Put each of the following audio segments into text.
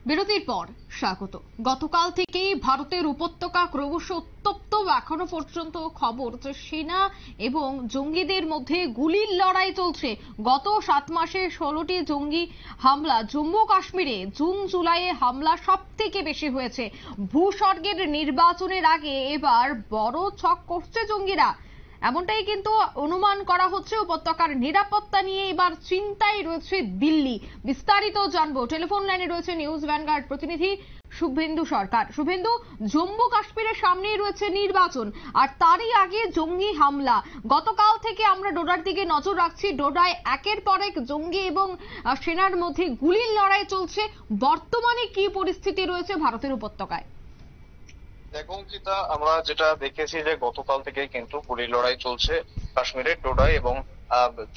বিরতির পর স্বাগত। গতকাল থেকেই ভারতের উপত্যকা ক্রমশ উত্তপ্ত। এখনো পর্যন্ত খবর যে সেনা এবং জঙ্গিদের মধ্যে গুলির লড়াই চলছে। গত 7 মাসে 16টি জঙ্গি হামলা জম্মু কাশ্মীরে জুন জুলাইয়ে হামলা সব থেকে বেশি হয়েছে। ভূস্বর্গের নির্বাচনের আগে এবার বড় ছক করছে জঙ্গিরা, এমনটাই কিন্তু অনুমান করা হচ্ছে। উপত্যকার নিরাপত্তা নিয়ে এবার চিন্তায় রয়েছে দিল্লি। বিস্তারিত জানবো, টেলিফোন লাইনে রয়েছে নিউজ ভ্যানগার্ড প্রতিনিধি শুভেন্দু সরকার। শুভেন্দু, জম্মু কাশ্মীরের সামনেই রয়েছে নির্বাচন, আর তারই আগে জঙ্গি হামলা। গতকাল থেকে আমরা ডোডার দিকে নজর রাখছি। ডোডায় একের পর এক জঙ্গি এবং সেনার মধ্যে গুলির লড়াই চলছে। বর্তমানে কি পরিস্থিতি রয়েছে ভারতের উপত্যকায়? দেখুন চিতা, আমরা যেটা দেখেছি যে গতকাল থেকে কিন্তু গুলির লড়াই চলছে কাশ্মীরের ডোডায়, এবং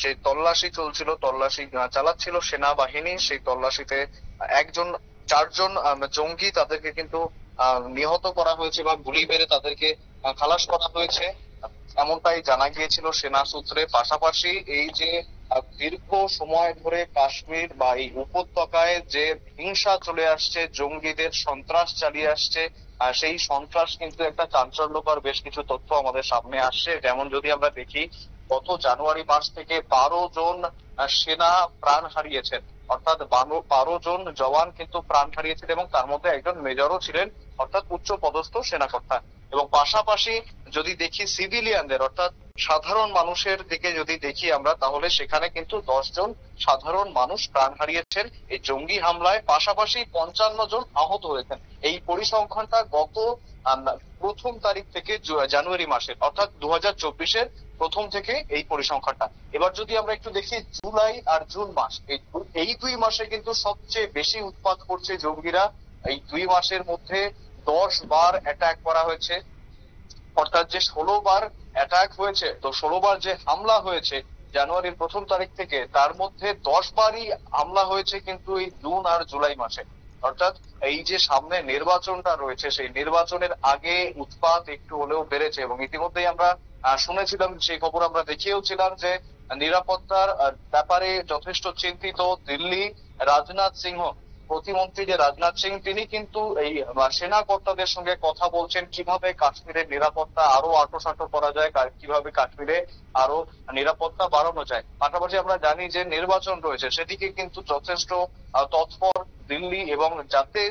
যে তল্লাশি চলছিল, তল্লাশি চালাচ্ছিল সেনাবাহিনী, সেই তল্লাশিতে চারজন জঙ্গি তাদেরকে কিন্তু নিহত করা হয়েছে বা গুলি মেরে তাদেরকে খালাস করা হয়েছে, এমনটাই জানা গিয়েছিল সেনা সূত্রে। পাশাপাশি এই যে দীর্ঘ সময় ধরে কাশ্মীর বা এই উপত্যকায় যে হিংসা চলে আসছে, জঙ্গিদের সন্ত্রাস চালিয়ে আসছে, সেই সন্ত্রাস কিন্তু একটা চাঞ্চল্যকর বেশ কিছু তথ্য আমাদের সামনে আসছে। যেমন যদি আমরা দেখি, গত জানুয়ারি মাস থেকে 12 জন সেনা প্রাণ হারিয়েছেন, অর্থাৎ 12 জন জওয়ান কিন্তু প্রাণ হারিয়েছেন, এবং তার মধ্যে একজন মেজরও ছিলেন, অর্থাৎ উচ্চ পদস্থ সেনাকর্তা। এবং পাশাপাশি যদি দেখি সিভিলিয়ানদের, অর্থাৎ সাধারণ মানুষের দিকে যদি দেখি আমরা, তাহলে সেখানে কিন্তু 10 জন সাধারণ মানুষ প্রাণ হারিয়েছেন এই জঙ্গি হামলায়। পাশাপাশি 55 জন আহত হয়েছেন। এই পরিসংখ্যানটা গত প্রথম তারিখ থেকে জানুয়ারি মাসের, অর্থাৎ 2024-এর প্রথম থেকে এই পরিসংখ্যানটা। এবার যদি আমরা একটু দেখি জুলাই আর জুন মাস, এই 2 মাসে কিন্তু সবচেয়ে বেশি উৎপাত করছে জঙ্গিরা। এই 2 মাসের মধ্যে 10 বার অ্যাটাক করা হয়েছে, অর্থাৎ যে 16 বার অ্যাটাক হয়েছে, তো 16 বার যে হামলা হয়েছে জানুয়ারির প্রথম তারিখ থেকে, তার মধ্যে 10 বারই হামলা হয়েছে কিন্তু এই জুন আর জুলাই মাসে। অর্থাৎ এই যে সামনে নির্বাচনটা রয়েছে, সেই নির্বাচনের আগে উৎপাত একটু হলেও বেড়েছে। এবং ইতিমধ্যেই আমরা শুনেছিলাম, সেই খবর আমরা দেখিয়েওছিলাম, যে নিরাপত্তার ব্যাপারে যথেষ্ট চিন্তিত দিল্লি। রাজনাথ সিংহ, প্রতিমন্ত্রী যে রাজনাথ সিং, তিনি কিন্তু এই সেনা কর্তাদের সঙ্গে কথা বলছেন কিভাবে কাশ্মীরের নিরাপত্তা আরো আঁটোসাঁটো করা যায়, কিভাবে কাশ্মীরে আরো নিরাপত্তা বাড়ানো যায়। পাশাপাশি আমরা জানি যে নির্বাচন রয়েছে, সেদিকে কিন্তু যথেষ্ট তৎপর দিল্লি, এবং যাতে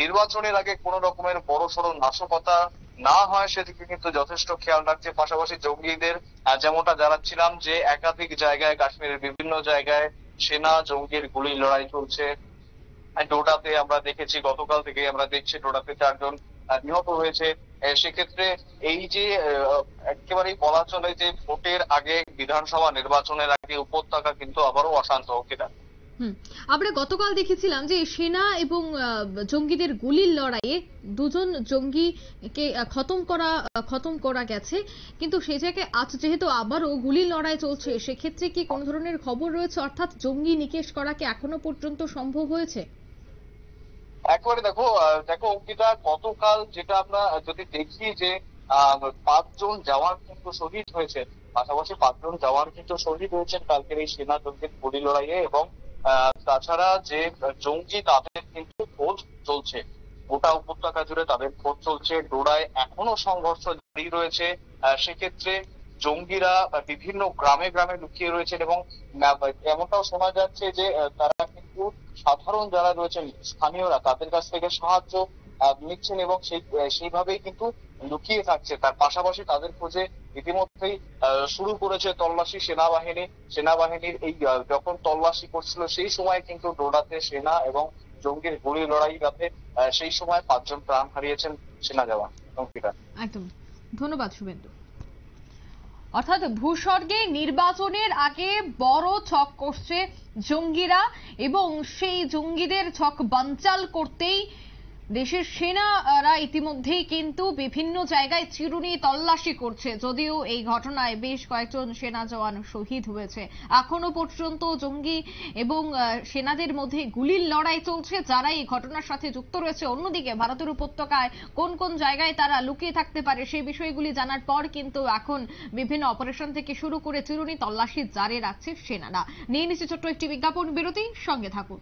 নির্বাচনের আগে কোনো রকমের বড়সড় নাশকতা না হয় সেদিকে কিন্তু যথেষ্ট খেয়াল রাখছে। পাশাপাশি জঙ্গিদের যেমনটা জানাচ্ছিলাম, যে একাধিক জায়গায় কাশ্মীরের বিভিন্ন জায়গায় সেনা জঙ্গির গুলির লড়াই চলছে। ডোডাতে আমরা দেখেছি, গতকাল থেকে আমরা দেখছি ডোডাতে 4 জন নিহত হয়েছে। সেক্ষেত্রে এই যে একেবারেই বলা চলে যে ভোটের আগে, বিধানসভা নির্বাচনের আগে উপত্যকা কিন্তু আবারও অশান্ত। অঙ্কিতা, আমরা গতকাল দেখেছিলাম যে সেনা এবং জঙ্গিদের গুলির লড়াইয়ে 2 জন জঙ্গিকে খতম করা গেছে, কিন্তু সেই জায়গায় আজ যেহেতু আবারও গুলির লড়াই চলছে, সেক্ষেত্রে কি কোন ধরনের খবর রয়েছে? অর্থাৎ জঙ্গি নিকেশ করা কি এখনো পর্যন্ত সম্ভব হয়েছে? একবারে দেখো অঙ্কিতা, গতকাল যেটা আমরা যদি দেখি যে 5 জন জওয়ান কিন্তু শহীদ হয়েছে, পাশাপাশি 5 জন জওয়ান কিন্তু শহীদ হয়েছেন কালকের এই সেনা জঙ্গির গুলি লড়াইয়ে। এবং তাছাড়া যে জঙ্গি, তাদের কিন্তু খোঁজ চলছে, গোটা উপত্যকা জুড়ে তাদের খোঁজ চলছে। ডোডায় এখনো সংঘর্ষ জারি রয়েছে। সেক্ষেত্রে জঙ্গিরা বিভিন্ন গ্রামে গ্রামে লুকিয়ে রয়েছেন, এবং এমনটাও শোনা যাচ্ছে যে তারা কিন্তু সাধারণ যারা রয়েছেন, স্থানীয়রা, তাদের কাছ থেকে সাহায্য নিচ্ছেন, এবং সেইভাবেই কিন্তু লুকিয়ে থাকছে। তার পাশাপাশি তাদের খোঁজে ইতিমধ্যেই শুরু করেছে তল্লাশি সেনাবাহিনীর। এই যখন তল্লাশি করছিল, সেই সময় কিন্তু ডোডাতে সেনা এবং জঙ্গির গুলি লড়াই যাতে সেই সময় 5 জন প্রাণ হারিয়েছেন সেনা জওয়ান। একদম ধন্যবাদ শুভেন্দু। অর্থাৎ ভূস্বর্গে নির্বাচনের আগে বড় ছক করছে জঙ্গিরা, এবং সেই জঙ্গিদের ছক বানচাল করতেই দেশের সেনারা ইতিমধ্যেই কিন্তু বিভিন্ন জায়গায় চিরুনি তল্লাশি করছে। যদিও এই ঘটনায় বেশ কয়েকজন সেনা জওয়ান শহীদ হয়েছে, এখনো পর্যন্ত জঙ্গি এবং সেনাদের মধ্যে গুলির লড়াই চলছে। যারা এই ঘটনার সাথে যুক্ত রয়েছে, অন্যদিকে ভারতের উপত্যকায় কোন কোন জায়গায় তারা লুকিয়ে থাকতে পারে সেই বিষয়গুলি জানার পর কিন্তু এখন বিভিন্ন অপারেশন থেকে শুরু করে চিরুনি তল্লাশি জারি রাখছে সেনারা। নিয়ে নিচ্ছে ছোট্ট একটি বিজ্ঞাপন বিরতি, সঙ্গে থাকুন।